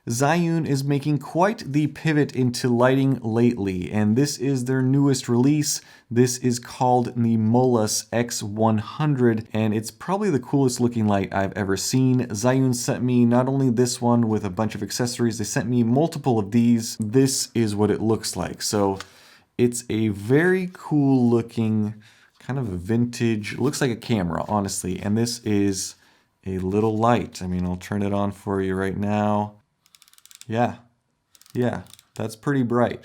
Zhiyun is making quite the pivot into lighting lately, and this is their newest release. This is called the Molus X100, and it's probably the coolest looking light I've ever seen. Zhiyun sent me not only this one with a bunch of accessories, they sent me multiple of these. This is what it looks like. So it's a very cool looking, kind of a vintage, looks like a camera, honestly. And this is a little light. I mean, I'll turn it on for you right now. Yeah, that's pretty bright.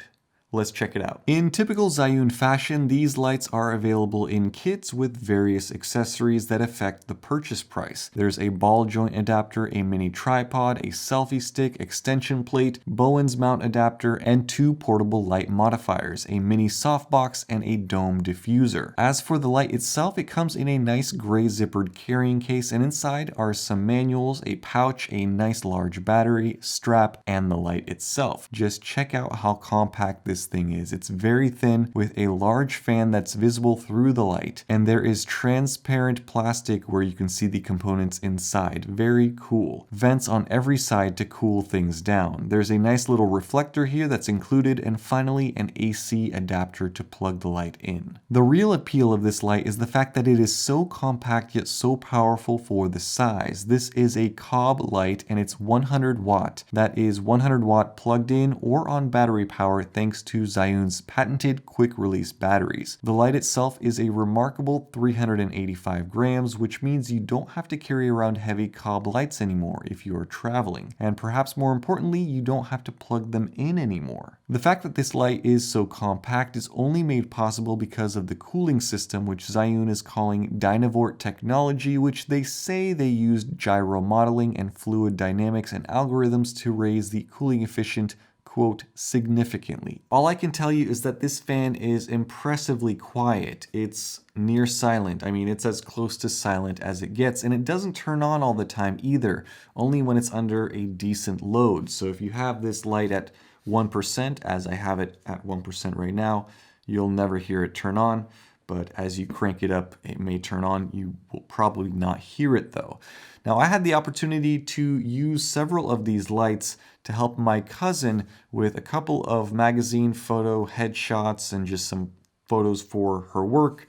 Let's check it out. In typical Zhiyun fashion, these lights are available in kits with various accessories that affect the purchase price. There's a ball joint adapter, a mini tripod, a selfie stick, extension plate, Bowen's mount adapter, and 2 portable light modifiers, a mini softbox, and a dome diffuser. As for the light itself, it comes in a nice gray zippered carrying case, and inside are some manuals, a pouch, a nice large battery, strap, and the light itself. Just check out how compact this thing is. It's very thin with a large fan that's visible through the light, and there is transparent plastic where you can see the components inside. Very cool. Vents on every side to cool things down. There's a nice little reflector here that's included, and finally an AC adapter to plug the light in. The real appeal of this light is the fact that it is so compact yet so powerful for the size. This is a cob light and it's 100 watt. That is 100 watt plugged in or on battery power thanks to Zhiyun's patented quick release batteries. The light itself is a remarkable 385 grams, which means you don't have to carry around heavy cob lights anymore if you are traveling. And perhaps more importantly, you don't have to plug them in anymore. The fact that this light is so compact is only made possible because of the cooling system, which Zhiyun is calling Dynavort technology, which they say they used gyro modeling and fluid dynamics and algorithms to raise the cooling efficient, quote, significantly. All I can tell you is that this fan is impressively quiet. It's near silent. I mean, it's as close to silent as it gets, and it doesn't turn on all the time either, only when it's under a decent load. So if you have this light at 1%, as I have it at 1% right now, you'll never hear it turn on. But as you crank it up, it may turn on. You will probably not hear it though. Now, I had the opportunity to use several of these lights to help my cousin with a couple of magazine photo headshots and just some photos for her work.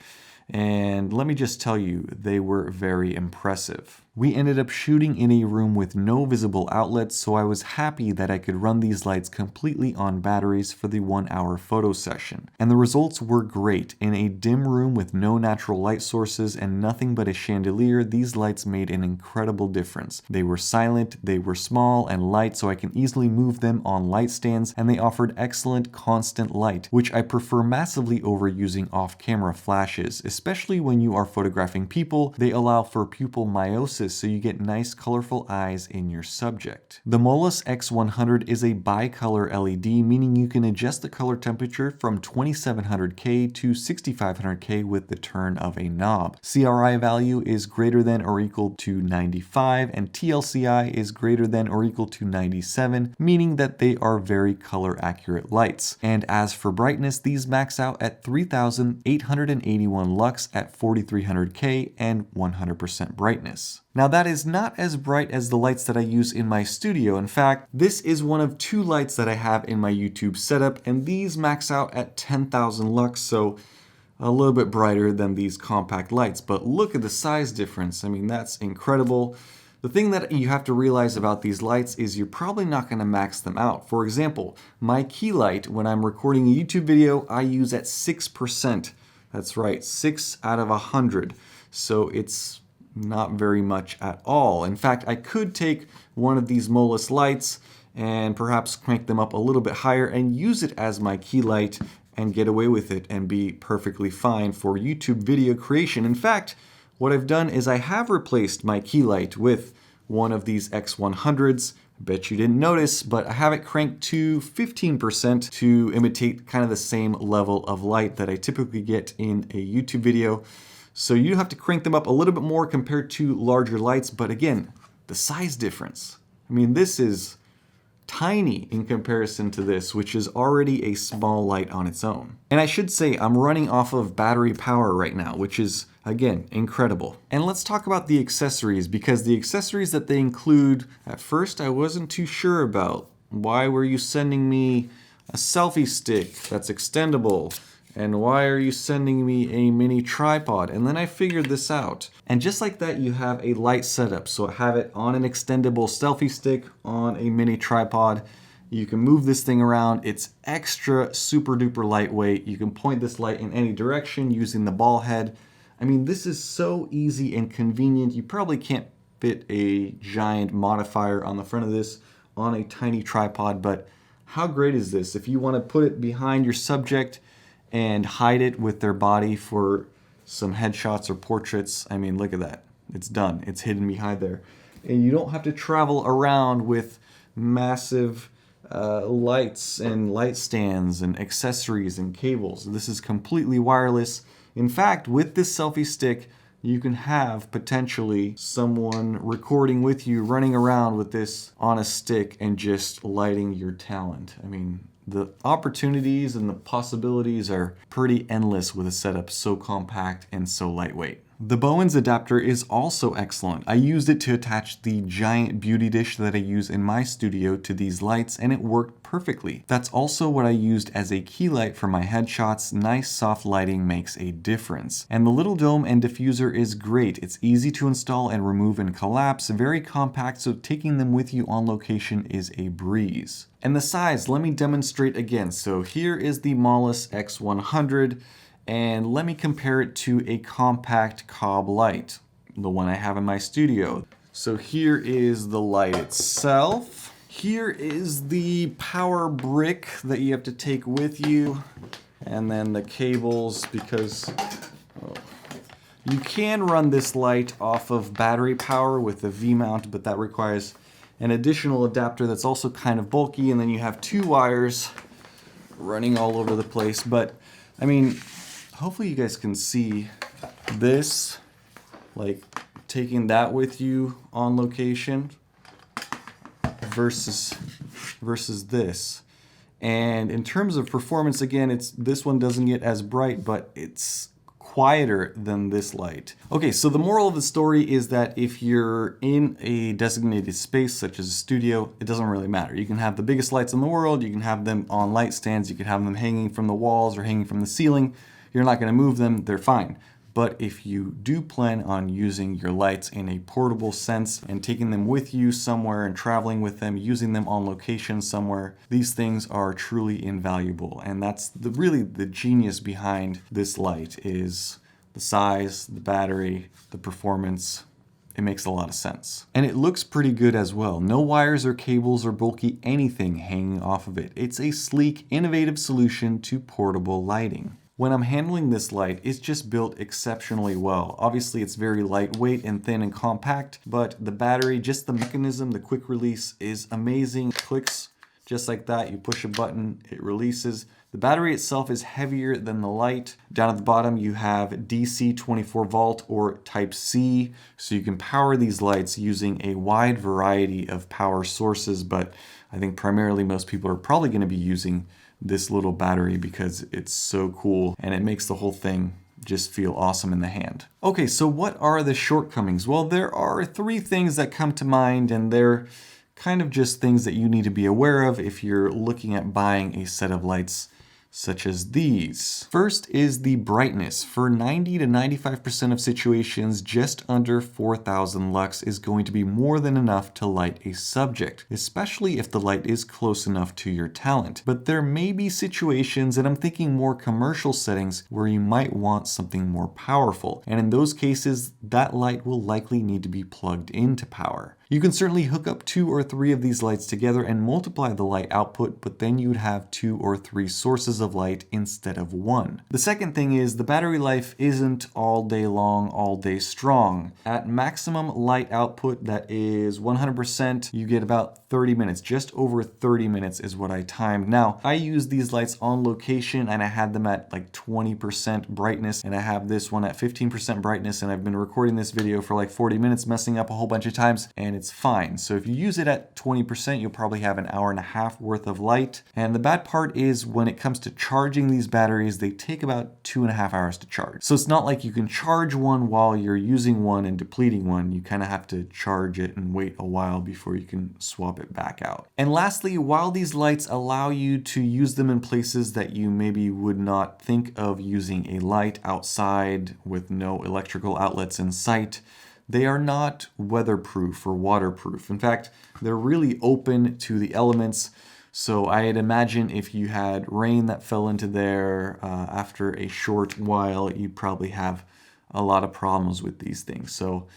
And let me just tell you, they were very impressive. We ended up shooting in a room with no visible outlets, so I was happy that I could run these lights completely on batteries for the 1-hour photo session. And the results were great. In a dim room with no natural light sources and nothing but a chandelier, these lights made an incredible difference. They were silent, they were small and light, so I can easily move them on light stands, and they offered excellent constant light, which I prefer massively over using off-camera flashes. Especially when you are photographing people, they allow for pupil meiosis, so you get nice colorful eyes in your subject. The Molus X100 is a bicolor LED, meaning you can adjust the color temperature from 2700K to 6500K with the turn of a knob. CRI value is greater than or equal to 95, and TLCI is greater than or equal to 97, meaning that they are very color accurate lights. And as for brightness, these max out at 3881 lux at 4300K and 100% brightness. Now that is not as bright as the lights that I use in my studio. In fact, this is one of 2 lights that I have in my YouTube setup, and these max out at 10,000 lux, so a little bit brighter than these compact lights. But look at the size difference. I mean, that's incredible. The thing that you have to realize about these lights is you're probably not going to max them out. For example, my key light, when I'm recording a YouTube video, I use at 6%. That's right, 6 out of 100. So it's not very much at all. In fact, I could take one of these Molus lights and perhaps crank them up a little bit higher and use it as my key light and get away with it and be perfectly fine for YouTube video creation. In fact, what I've done is I have replaced my key light with one of these X100s. I bet you didn't notice, but I have it cranked to 15% to imitate kind of the same level of light that I typically get in a YouTube video. So you have to crank them up a little bit more compared to larger lights, but again, the size difference. I mean, this is tiny in comparison to this, which is already a small light on its own. And I should say I'm running off of battery power right now, which is Again, incredible. And let's talk about the accessories, because the accessories that they include, at first I wasn't too sure about. Why were you sending me a selfie stick that's extendable? And why are you sending me a mini tripod? And then I figured this out. And just like that, you have a light setup. So I have it on an extendable selfie stick on a mini tripod. You can move this thing around. It's extra super duper lightweight. You can point this light in any direction using the ball head. I mean, this is so easy and convenient. You probably can't fit a giant modifier on the front of this on a tiny tripod, but how great is this? If you want to put it behind your subject and hide it with their body for some headshots or portraits, I mean, look at that. It's done. It's hidden behind there. And you don't have to travel around with massive lights and light stands and accessories and cables. This is completely wireless. In fact, with this selfie stick, you can have potentially someone recording with you, running around with this on a stick and just lighting your talent. I mean, the opportunities and the possibilities are pretty endless with a setup so compact and so lightweight. The Bowens adapter is also excellent. I used it to attach the giant beauty dish that I use in my studio to these lights, and it worked perfectly. That's also what I used as a key light for my headshots. Nice soft lighting makes a difference. And the little dome and diffuser is great. It's easy to install and remove and collapse, very compact, so taking them with you on location is a breeze. And the size, let me demonstrate again. So here is the Molus X100. And let me compare it to a compact cob light, the one I have in my studio. So here is the light itself. Here is the power brick that you have to take with you. And then the cables, because you can run this light off of battery power with a V-mount, but that requires an additional adapter that's also kind of bulky. And then you have two wires running all over the place. But I mean, hopefully you guys can see this, like taking that with you on location versus this. And in terms of performance, again, this one doesn't get as bright, but it's quieter than this light. Okay, so the moral of the story is that if you're in a designated space such as a studio, it doesn't really matter. You can have the biggest lights in the world, you can have them on light stands, you can have them hanging from the walls or hanging from the ceiling. You're not going to move them, they're fine. But if you do plan on using your lights in a portable sense and taking them with you somewhere and traveling with them, using them on location somewhere, these things are truly invaluable. And that's really the genius behind this light, is the size, the battery, the performance. It makes a lot of sense. And it looks pretty good as well. No wires or cables or bulky anything hanging off of it. It's a sleek, innovative solution to portable lighting. When I'm handling this light, it's just built exceptionally well. Obviously, it's very lightweight and thin and compact, but the battery, just the mechanism, the quick release is amazing. It clicks just like that. You push a button, it releases. The battery itself is heavier than the light. Down at the bottom, you have DC 24 volt or Type C, so you can power these lights using a wide variety of power sources, but I think primarily most people are probably going to be using this little battery because it's so cool and it makes the whole thing just feel awesome in the hand. Okay, so what are the shortcomings? Well, there are 3 things that come to mind, and they're kind of just things that you need to be aware of if you're looking at buying a set of lights such as these. First is the brightness. For 90 to 95% of situations, just under 4,000 lux is going to be more than enough to light a subject, especially if the light is close enough to your talent. But there may be situations, and I'm thinking more commercial settings, where you might want something more powerful. And in those cases, that light will likely need to be plugged into power. You can certainly hook up 2 or 3 of these lights together and multiply the light output, but then you'd have 2 or 3 sources of light instead of 1. The second thing is the battery life isn't all day long, all day strong. At maximum light output, that is 100%, you get about 30 minutes. Just over 30 minutes is what I timed. Now, I use these lights on location and I had them at like 20% brightness, and I have this one at 15% brightness, and I've been recording this video for like 40 minutes, messing up a whole bunch of times, and and it's fine. So if you use it at 20%, you'll probably have an hour and a half worth of light. And the bad part is when it comes to charging these batteries, they take about 2.5 hours to charge. So it's not like you can charge one while you're using one and depleting one. You kind of have to charge it and wait a while before you can swap it back out. And lastly, while these lights allow you to use them in places that you maybe would not think of using a light outside with no electrical outlets in sight, they are not weatherproof or waterproof. In fact, they're really open to the elements. So I'd imagine if you had rain that fell into there after a short while, you'd probably have a lot of problems with these things. So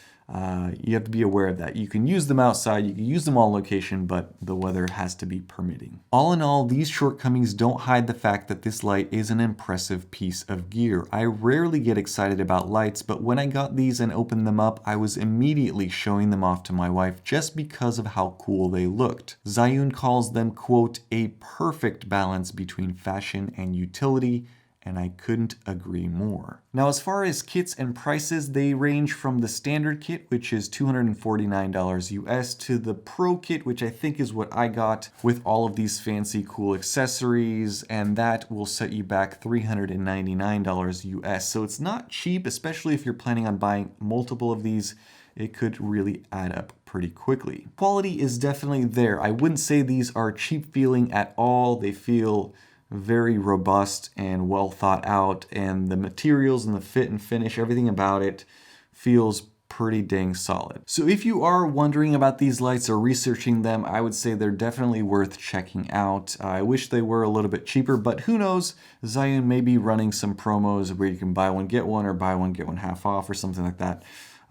you have to be aware of that. You can use them outside, you can use them on location, but the weather has to be permitting. All in all, these shortcomings don't hide the fact that this light is an impressive piece of gear. I rarely get excited about lights, but when I got these and opened them up, I was immediately showing them off to my wife just because of how cool they looked. Zhiyun calls them, quote, a perfect balance between fashion and utility, and I couldn't agree more. Now, as far as kits and prices, they range from the standard kit, which is $249 US, to the Pro kit, which I think is what I got with all of these fancy cool accessories, and that will set you back $399 US. So it's not cheap, especially if you're planning on buying multiple of these. It could really add up pretty quickly. Quality is definitely there. I wouldn't say these are cheap feeling at all. They feel very robust and well thought out, and the materials and the fit and finish, everything about it feels pretty dang solid. So if you are wondering about these lights or researching them, I would say they're definitely worth checking out. I wish they were a little bit cheaper, but who knows? Zhiyun may be running some promos where you can buy one, get one, or buy one, get one half off or something like that.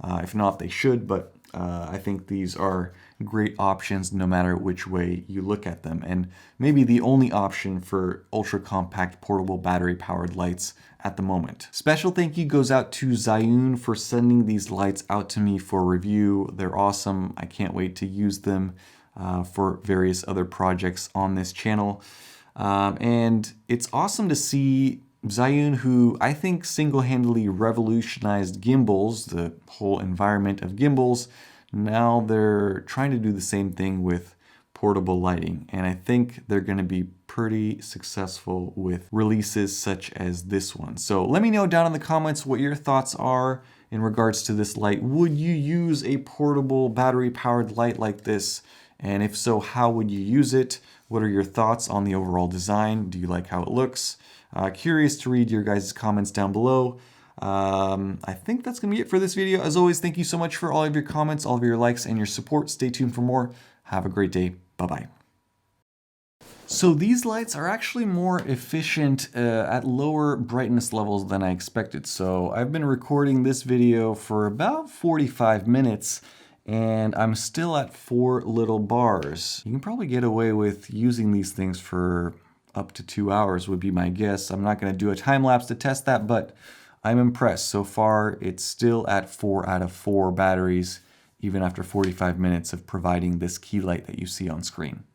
If not, they should, but I think these are great options no matter which way you look at them, and maybe the only option for ultra compact portable battery powered lights at the moment. Special thank you goes out to Zhiyun for sending these lights out to me for review. They're awesome. I can't wait to use them for various other projects on this channel. And it's awesome to see Zhiyun, who I think single-handedly revolutionized gimbals, the whole environment of gimbals. Now they're trying to do the same thing with portable lighting, and I think they're going to be pretty successful with releases such as this one. So let me know down in the comments what your thoughts are in regards to this light. Would you use a portable battery-powered light like this? And if so, how would you use it? What are your thoughts on the overall design? Do you like how it looks? Curious to read your guys' comments down below. I think that's going to be it for this video. As always, thank you so much for all of your comments, all of your likes, and your support. Stay tuned for more. Have a great day. Bye-bye. So these lights are actually more efficient at lower brightness levels than I expected. So I've been recording this video for about 45 minutes, and I'm still at 4 little bars. You can probably get away with using these things for up to 2 hours would be my guess. I'm not going to do a time lapse to test that, but I'm impressed. So far, it's still at 4 out of 4 batteries, even after 45 minutes of providing this key light that you see on screen.